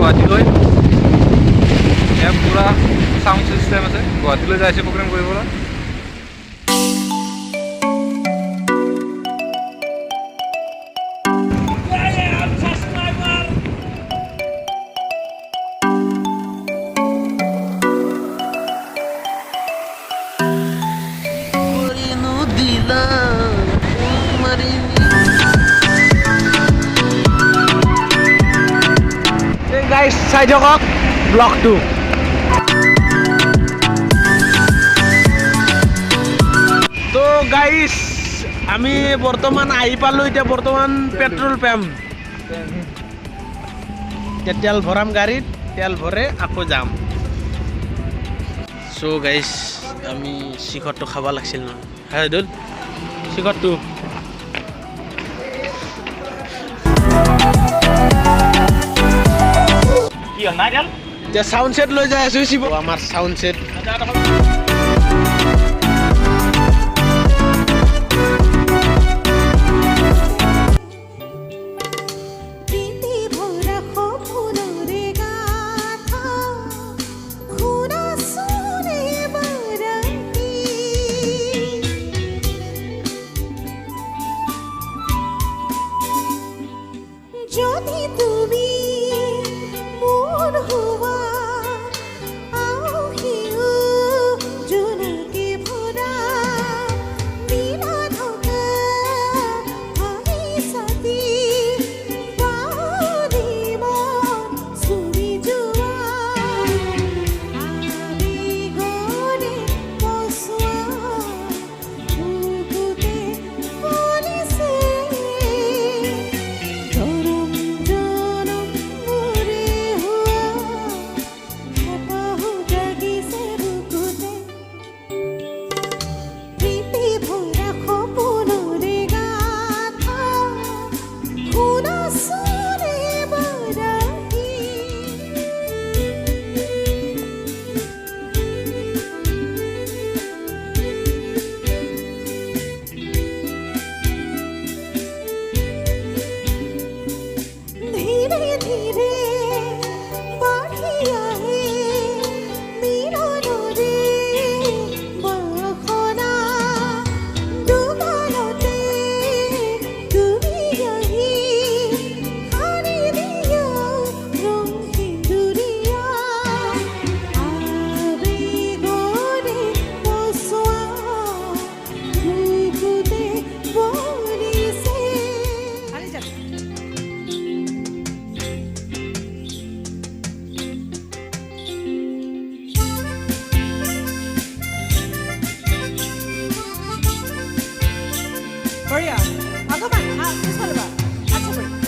গুৱাহাটীলৈ ইয়াত পুৰা সাউন্ড সিস্টেম আছে গুৱাহাটীলৈ যাইছে প্ৰগ্ৰেম কৰিবলৈ গাইস চাই থাকক ব্লগটো তো গাইস আমি বৰ্তমান আহি পালো এতিয়া বৰ্তমান পেট্ৰল পাম্প তেল ভৰাম গাড়ীত তেল ভৰে আকৌ যাম সো গাইস আমি শিখৰটো খাব লাগিছিল ন হয় দুল শিখৰটো সাউন্ড সেট লৈ যাই আছো শিৱ আমাৰ sound set Maria, ako ba? This one ba? Acha bari.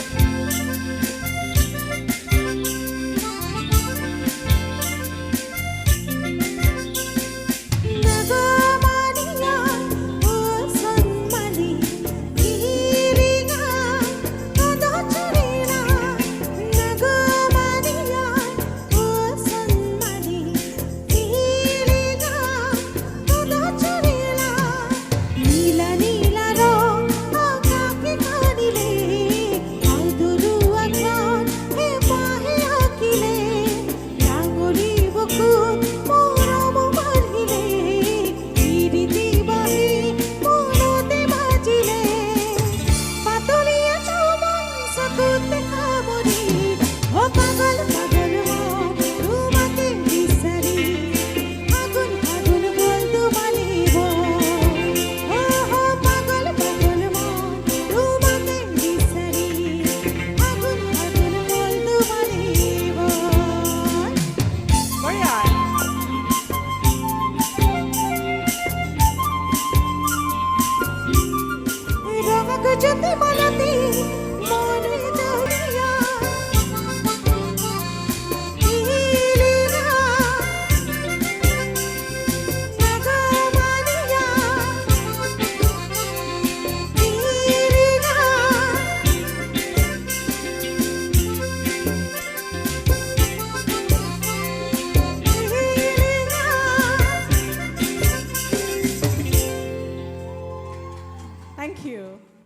Thank you.